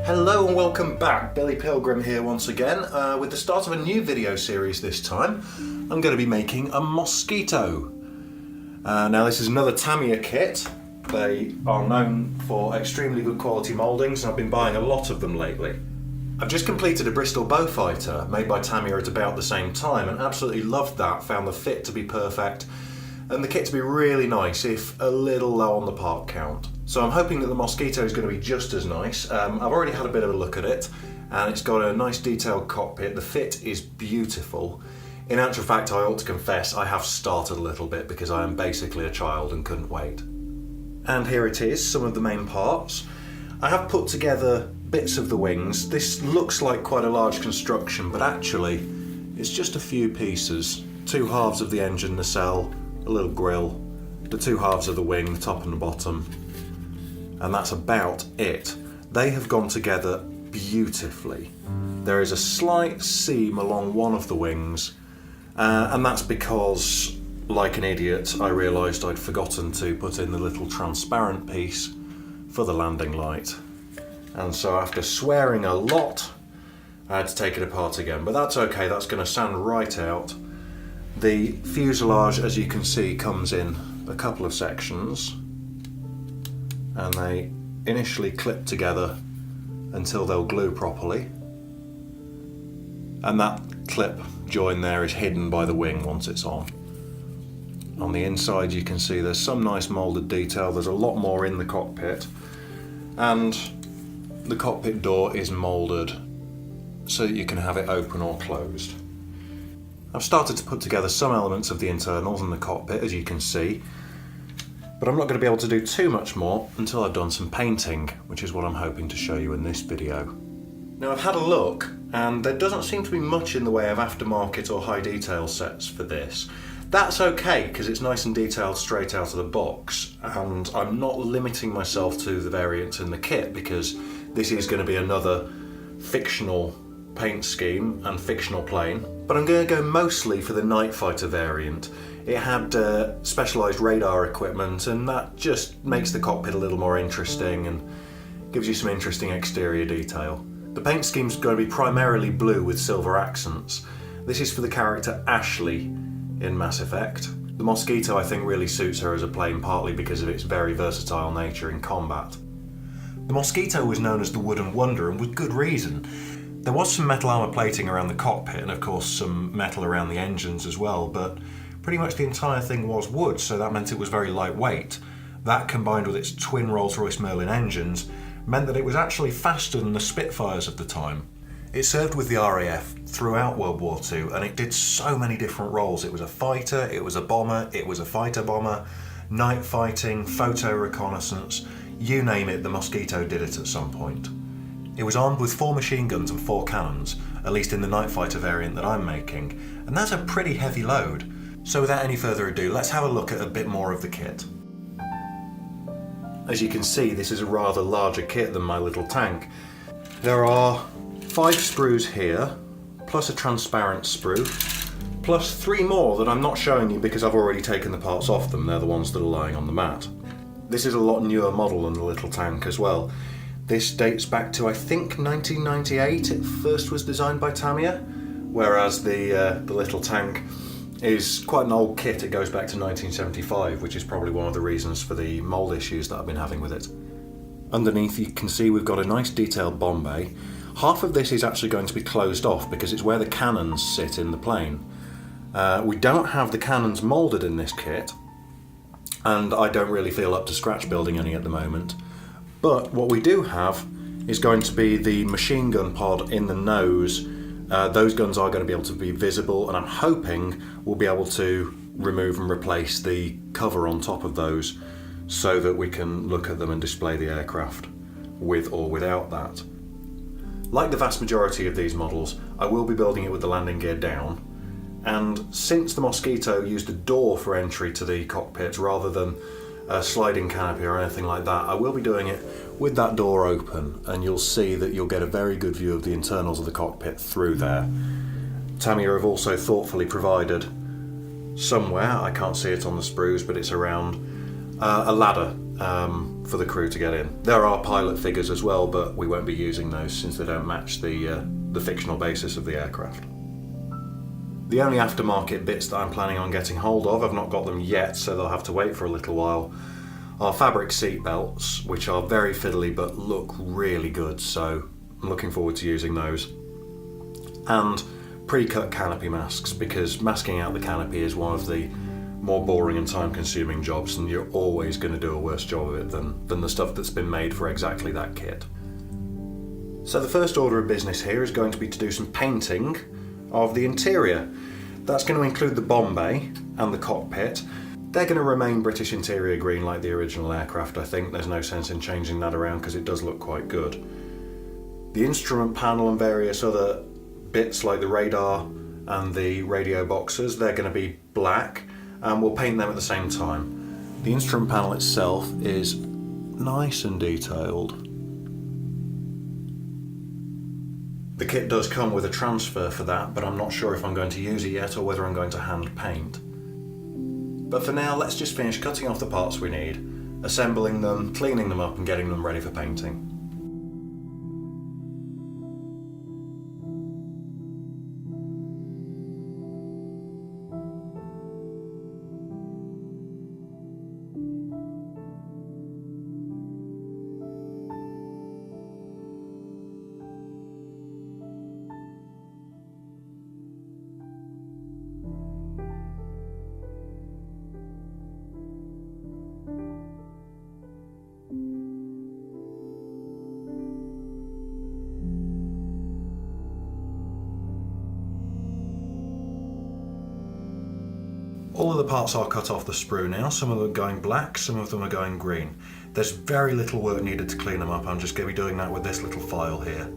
Hello and welcome back, Billy Pilgrim here once again, with the start of a new video series this time. I'm going to be making a Mosquito. Now this is another Tamiya kit. They are known for extremely good quality mouldings and I've been buying a lot of them lately. I've just completed a Bristol bow fighter made by Tamiya at about the same time and absolutely loved that, found the fit to be perfect and the kit to be really nice, if a little low on the part count. So I'm hoping that the Mosquito is going to be just as nice. I've already had a bit of a look at it and it's got a nice detailed cockpit. The fit is beautiful. In actual fact, I ought to confess I have started a little bit because I am basically a child and couldn't wait. And here it is, some of the main parts. I have put together bits of the wings. This looks like quite a large construction, but actually it's just a few pieces. Two halves of the engine nacelle, a little grille, the two halves of the wing, the top and the bottom, and that's about it. They have gone together beautifully. There is a slight seam along one of the wings, and that's because, like an idiot, I realised I'd forgotten to put in the little transparent piece for the landing light. And so after swearing a lot, I had to take it apart again, but that's okay, that's going to sand right out. The fuselage, as you can see, comes in a couple of sections and they initially clip together until they'll glue properly, and that clip join there is hidden by the wing once it's on. On the inside you can see there's some nice moulded detail, there's a lot more in the cockpit, and the cockpit door is moulded so that you can have it open or closed. I've started to put together some elements of the internals and the cockpit, as you can see, but I'm not going to be able to do too much more until I've done some painting, which is what I'm hoping to show you in this video. Now I've had a look and there doesn't seem to be much in the way of aftermarket or high detail sets for this. That's okay because it's nice and detailed straight out of the box, and I'm not limiting myself to the variants in the kit because this is going to be another fictional paint scheme and fictional plane, but I'm going to go mostly for the nightfighter variant. It had specialised radar equipment and that just makes the cockpit a little more interesting and gives you some interesting exterior detail. The paint scheme's going to be primarily blue with silver accents. This is for the character Ashley in Mass Effect. The Mosquito I think really suits her as a plane, partly because of its very versatile nature in combat. The Mosquito was known as the Wooden Wonder, and with good reason. There was some metal armour plating around the cockpit and of course some metal around the engines as well, but pretty much the entire thing was wood, so that meant it was very lightweight. That, combined with its twin Rolls-Royce Merlin engines, meant that it was actually faster than the Spitfires of the time. It served with the RAF throughout World War II and it did so many different roles. It was a fighter, it was a bomber, it was a fighter bomber, night fighting, photo reconnaissance, you name it, the Mosquito did it at some point. It was armed with 4 machine guns and 4 cannons, at least in the nightfighter variant that I'm making, and that's a pretty heavy load. So without any further ado, let's have a look at a bit more of the kit. As you can see, this is a rather larger kit than my little tank. There are 5 sprues here, plus a transparent sprue, plus 3 more that I'm not showing you because I've already taken the parts off them. They're the ones that are lying on the mat. This is a lot newer model than the little tank as well. This dates back to, I think, 1998. It first was designed by Tamiya, whereas the little tank is quite an old kit. It goes back to 1975, which is probably one of the reasons for the mould issues that I've been having with it. Underneath you can see we've got a nice detailed bomb bay. Half of this is actually going to be closed off because it's where the cannons sit in the plane. We don't have the cannons moulded in this kit, and I don't really feel up to scratch building any at the moment. But what we do have is going to be the machine gun pod in the nose. Those guns are going to be able to be visible, and I'm hoping we'll be able to remove and replace the cover on top of those so that we can look at them and display the aircraft with or without that. Like the vast majority of these models, I will be building it with the landing gear down, and since the Mosquito used a door for entry to the cockpit rather than a sliding canopy or anything like that, I will be doing it with that door open, and you'll see that you'll get a very good view of the internals of the cockpit through there. Tamiya have also thoughtfully provided somewhere, I can't see it on the sprues, but it's around a ladder for the crew to get in. There are pilot figures as well, but we won't be using those since they don't match the fictional basis of the aircraft. The only aftermarket bits that I'm planning on getting hold of, I've not got them yet, so they'll have to wait for a little while, are fabric seat belts, which are very fiddly but look really good, so I'm looking forward to using those. And pre-cut canopy masks, because masking out the canopy is one of the more boring and time-consuming jobs, and you're always going to do a worse job of it than the stuff that's been made for exactly that kit. So the first order of business here is going to be to do some painting of the interior. That's going to include the bomb bay and the cockpit. They're going to remain British interior green like the original aircraft, I think. There's no sense in changing that around because it does look quite good. The instrument panel and various other bits like the radar and the radio boxes, they're going to be black, and we'll paint them at the same time. The instrument panel itself is nice and detailed. The kit does come with a transfer for that, but I'm not sure if I'm going to use it yet or whether I'm going to hand paint. But for now, let's just finish cutting off the parts we need, assembling them, cleaning them up and getting them ready for painting. All of the parts are cut off the sprue now. Some of them are going black, some of them are going green. There's very little work needed to clean them up. I'm just going to be doing that with this little file here.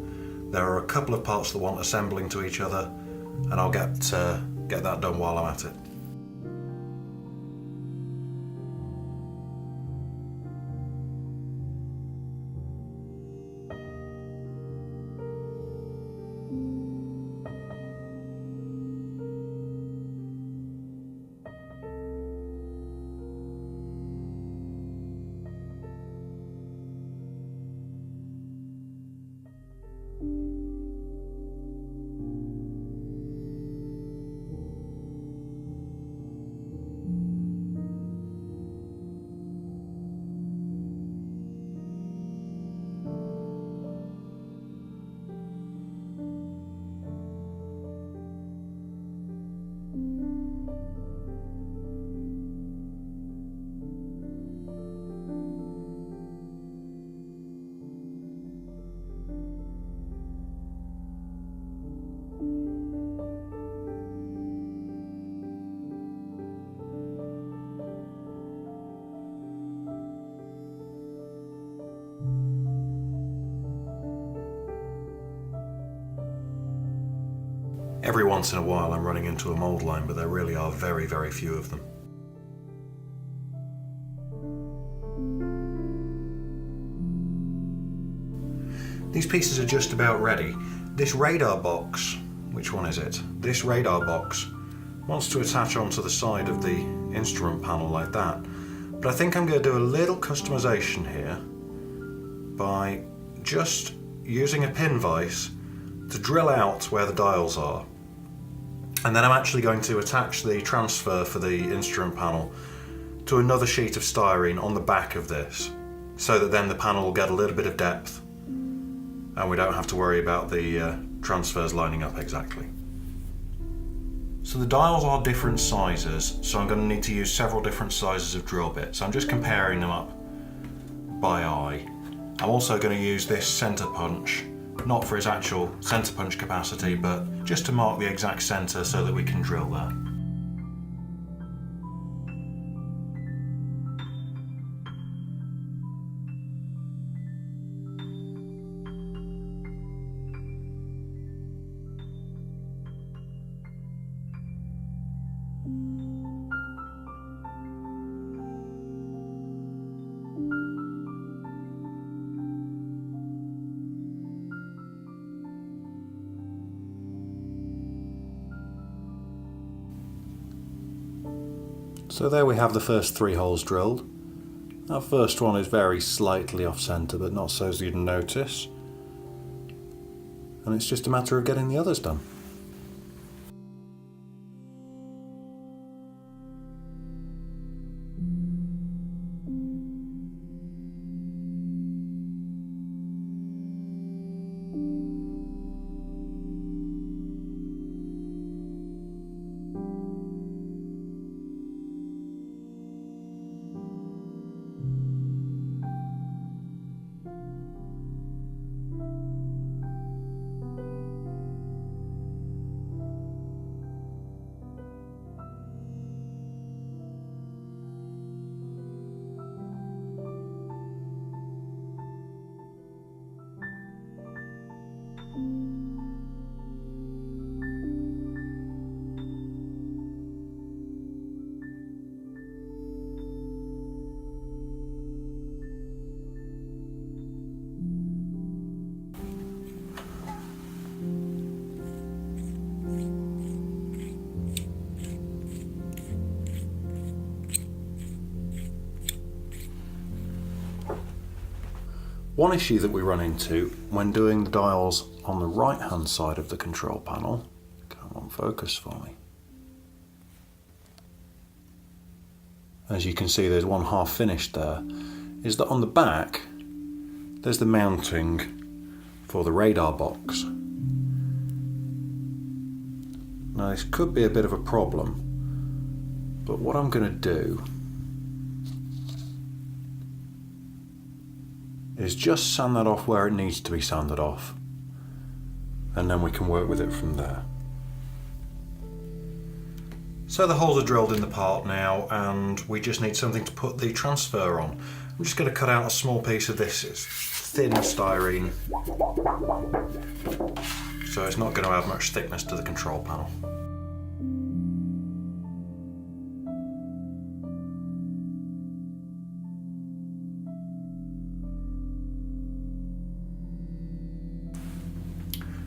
There are a couple of parts that want assembling to each other, and I'll get that done while I'm at it. Every once in a while I'm running into a mould line, but there really are very, very few of them. These pieces are just about ready. This radar box, which one is it? This radar box wants to attach onto the side of the instrument panel like that. But I think I'm going to do a little customization here by just using a pin vise to drill out where the dials are. And then I'm actually going to attach the transfer for the instrument panel to another sheet of styrene on the back of this, so that then the panel will get a little bit of depth and we don't have to worry about the transfers lining up exactly. So the dials are different sizes, so I'm going to need to use several different sizes of drill bits. I'm just comparing them up by eye. I'm also going to use this centre punch, not for its actual centre punch capacity, but just to mark the exact centre so that we can drill that. So there we have the first 3 holes drilled. That first one is very slightly off centre, but not so as you'd notice. And it's just a matter of getting the others done. One issue that we run into when doing the dials on the right hand side of the control panel, come on, focus for me. As you can see, there's one half finished there, is that on the back there's the mounting for the radar box. Now this could be a bit of a problem, but what I'm going to do is just sand that off where it needs to be sanded off, and then we can work with it from there. So the holes are drilled in the part now, and we just need something to put the transfer on. I'm just going to cut out a small piece of this. It's thin styrene, so it's not going to add much thickness to the control panel.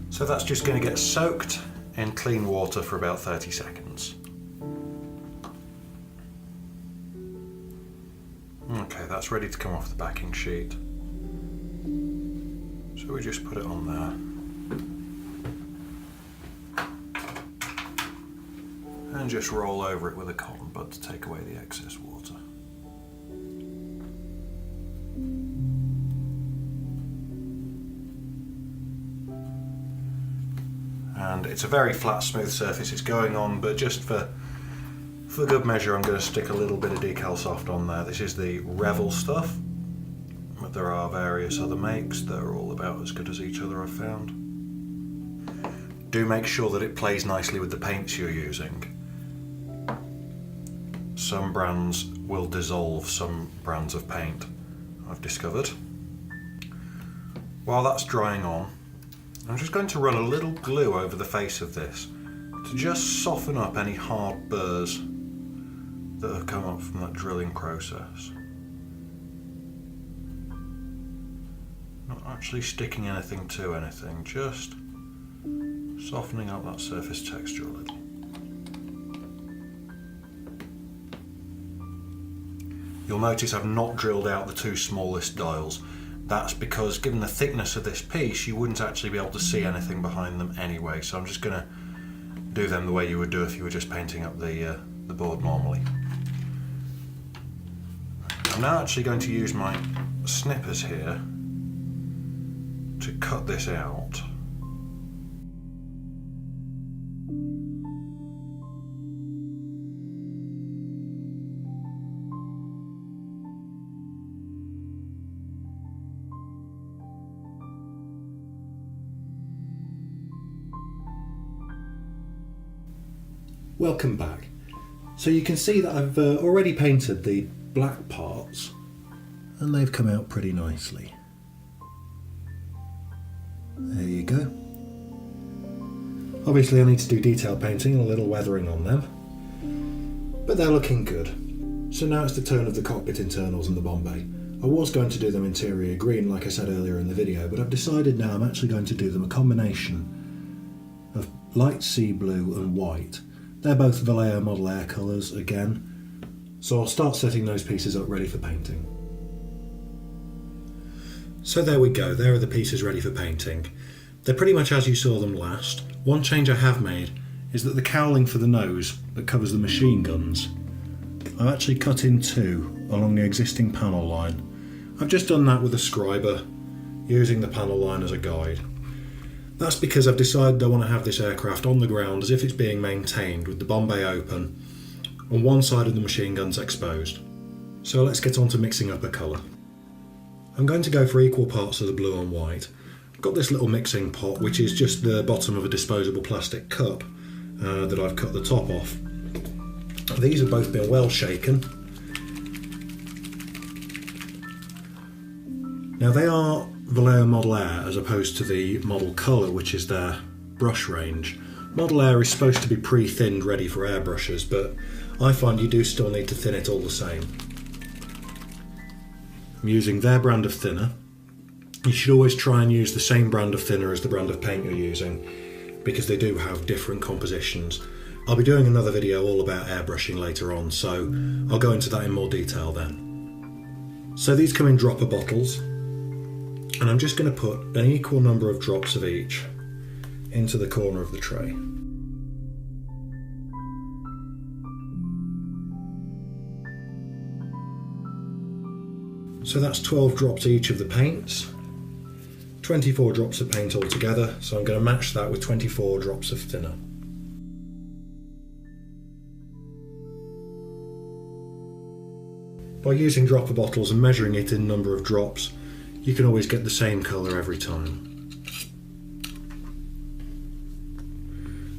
So that's just going to get soaked in clean water for about 30 seconds. Okay, that's ready to come off the backing sheet. So we just put it on there. And just roll over it with a cotton bud to take away the excess water. And it's a very flat, smooth surface it's going on, but just for good measure I'm going to stick a little bit of Decal Soft on there. This is the Revel stuff, but there are various other makes that are all about as good as each other, I've found. Do make sure that it plays nicely with the paints you're using. Some brands will dissolve some brands of paint, I've discovered. While that's drying on, I'm just going to run a little glue over the face of this to just soften up any hard burrs that have come up from that drilling process. Not actually sticking anything to anything, just softening up that surface texture a little. You'll notice I've not drilled out the two smallest dials. That's because, given the thickness of this piece, you wouldn't actually be able to see anything behind them anyway, so I'm just going to do them the way you would do if you were just painting up the board normally. I'm now actually going to use my snippers here to cut this out. Welcome back. So you can see that I've already painted the black parts and they've come out pretty nicely. There you go. Obviously I need to do detail painting and a little weathering on them, but they're looking good. So now it's the turn of the cockpit internals and the Bombay. I was going to do them interior green like I said earlier in the video, but I've decided now I'm actually going to do them a combination of light sea blue and white. They're both Vallejo Model Air colours again, so I'll start setting those pieces up ready for painting. So there we go, there are the pieces ready for painting. They're pretty much as you saw them last. One change I have made is that the cowling for the nose that covers the machine guns, I've actually cut in two along the existing panel line. I've just done that with a scriber, using the panel line as a guide. That's because I've decided I want to have this aircraft on the ground as if it's being maintained with the bomb bay open and one side of the machine guns exposed. So let's get on to mixing up a colour. I'm going to go for equal parts of the blue and white. I've got this little mixing pot which is just the bottom of a disposable plastic cup that I've cut the top off. These have both been well shaken. Now they are Vallejo Model Air as opposed to the Model Colour, which is their brush range. Model Air is supposed to be pre-thinned ready for airbrushes, but I find you do still need to thin it all the same. I'm using their brand of thinner. You should always try and use the same brand of thinner as the brand of paint you're using, because they do have different compositions. I'll be doing another video all about airbrushing later on, so I'll go into that in more detail then. So these come in dropper bottles, and I'm just going to put an equal number of drops of each into the corner of the tray. So that's 12 drops each of the paints, 24 drops of paint altogether, so I'm going to match that with 24 drops of thinner. By using dropper bottles and measuring it in number of drops, you can always get the same colour every time.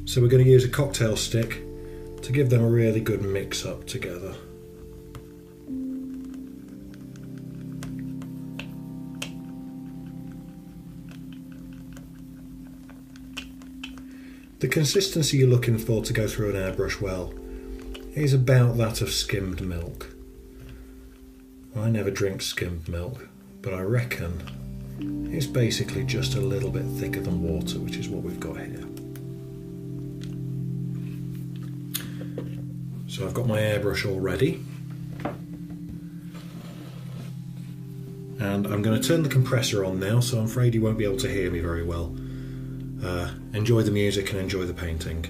So we're going to use a cocktail stick to give them a really good mix up together. The consistency you're looking for to go through an airbrush well is about that of skimmed milk. I never drink skimmed milk, but I reckon it's basically just a little bit thicker than water, which is what we've got here. So I've got my airbrush all ready, and I'm going to turn the compressor on now, so I'm afraid you won't be able to hear me very well. Enjoy the music and enjoy the painting.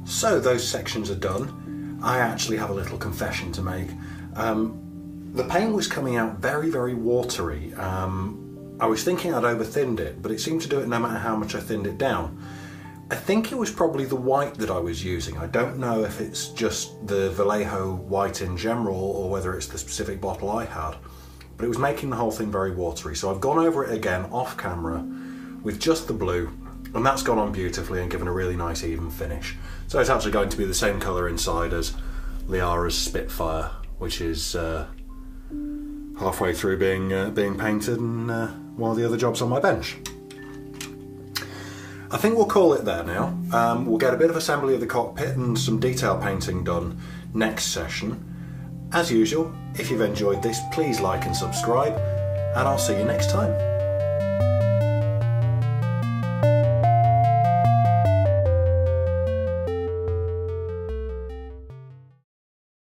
So those sections are done. I actually have a little confession to make. The paint was coming out very, very watery. I was thinking I'd over-thinned it, but it seemed to do it no matter how much I thinned it down. I think it was probably the white that I was using. I don't know if it's just the Vallejo white in general or whether it's the specific bottle I had, but it was making the whole thing very watery. So I've gone over it again off camera with just the blue, and that's gone on beautifully and given a really nice even finish. So it's actually going to be the same colour inside as Liara's Spitfire, which is halfway through being painted and one of the other jobs on my bench. I think we'll call it there now. We'll get a bit of assembly of the cockpit and some detail painting done next session. As usual, if you've enjoyed this, please like and subscribe, and I'll see you next time.